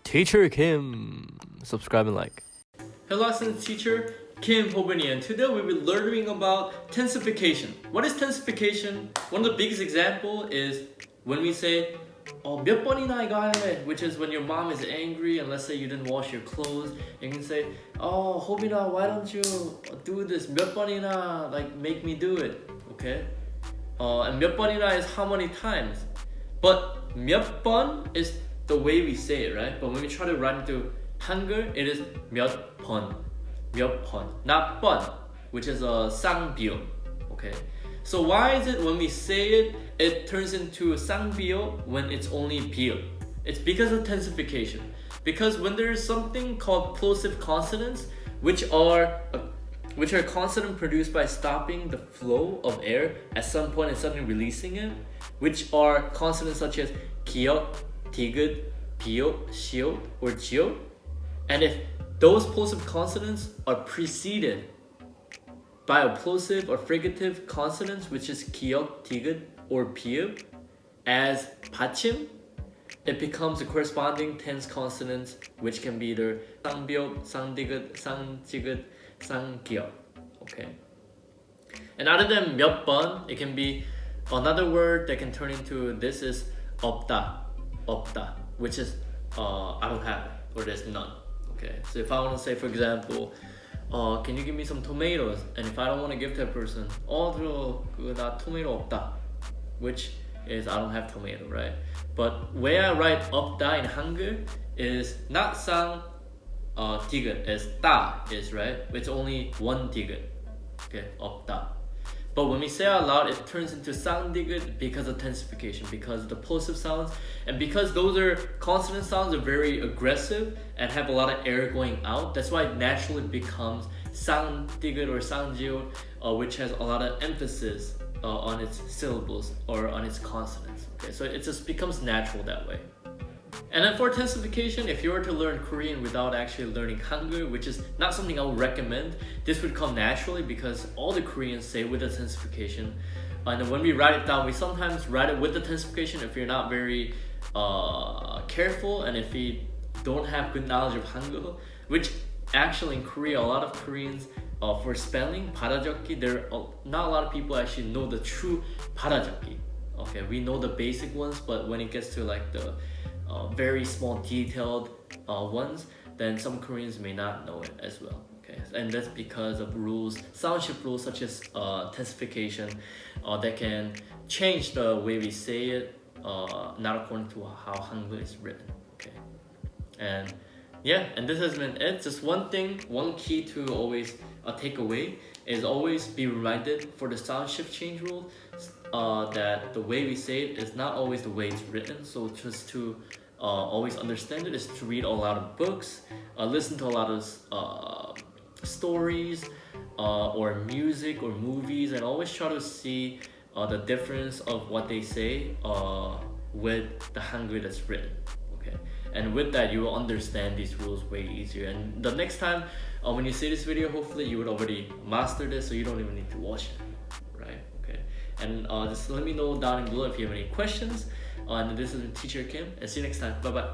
Teacher Kim. Subscribe and like. Hello, students, teacher Kim Hobani, and today we'll be learning about tensification. What is tensification? One of the biggest example is when we say 몇 번이나 이거 할래? Which is when your mom is angry and let's say you didn't wash your clothes. You can say, oh, 호빈아, why don't you do this? 몇 번이나, like make me do it. Okay? And 몇 번이나 is how many times. But 몇 번 is the way we say it, right? But when we try to write into Hangul, it is 몇 번, not 번, which is a 쌍비호. Okay, so why is it when we say it, it turns into 쌍비호 when it's only 비호? It's because of tensification. Because when there is something called plosive consonants, which are consonant produced by stopping the flow of air at some point and suddenly releasing it, which are consonants such as 기역, 디귿, 비호, 시호, or 지호. And if those plosive consonants are preceded by a plosive or fricative consonants, which is 기역, 디귿, or 비읍, as 받침, it becomes the corresponding tense consonants, which can be either 쌍비호, 쌍디귿, 쌍지귿, 쌍기역. Okay. And other than 몇 번, it can be another word that can turn into this is 없다, which is I don't have it, or there's none. Okay, so if I want to say, for example, can you give me some tomatoes? And if I don't want to give that person, 나 토마토 없다, which is I don't have tomato, right? But where I write 없다 in Hangul is not 쌍 디귿, as 따 is, right? It's only one 디귿. Okay, 없다. But when we say out loud, it turns into 쌍디귿 because of tensification, because of the plosive sounds, and because those are consonant sounds are very aggressive and have a lot of air going out. That's why it naturally becomes 쌍디귿 or 쌍지호, which has a lot of emphasis on its syllables or on its consonants. Okay, so it just becomes natural that way. And then for tensification, if you were to learn Korean without actually learning Hangul, which is not something I would recommend, this would come naturally because all the Koreans say with the tensification. And when we write it down, we sometimes write it with the tensification if you're not very careful and if you don't have good knowledge of Hangul, which actually in Korea, a lot of Koreans for spelling, 받아적기, not a lot of people actually know the true 받아적기. Okay, we know the basic ones, but when it gets to like the very small detailed ones, then some Koreans may not know it as well. Okay, and that's because of rules, sound shift rules such as tensification that can change the way we say it, not according to how Hangul is written. Okay, and yeah, and this has been it. Just one thing, one key to always take away is always be reminded for the sound shift change rule that the way we say it is not always the way it's written. So just to always understand it is to read a lot of books, listen to a lot of stories or music or movies, and always try to see the difference of what they say with the Hangul that's written. Okay, and with that you will understand these rules way easier, and the next time when you see this video, hopefully you would already master this, so you don't even need to watch it, right? Okay, and just let me know down below if you have any questions. And this is Teacher Kim, and see you next time. Bye bye.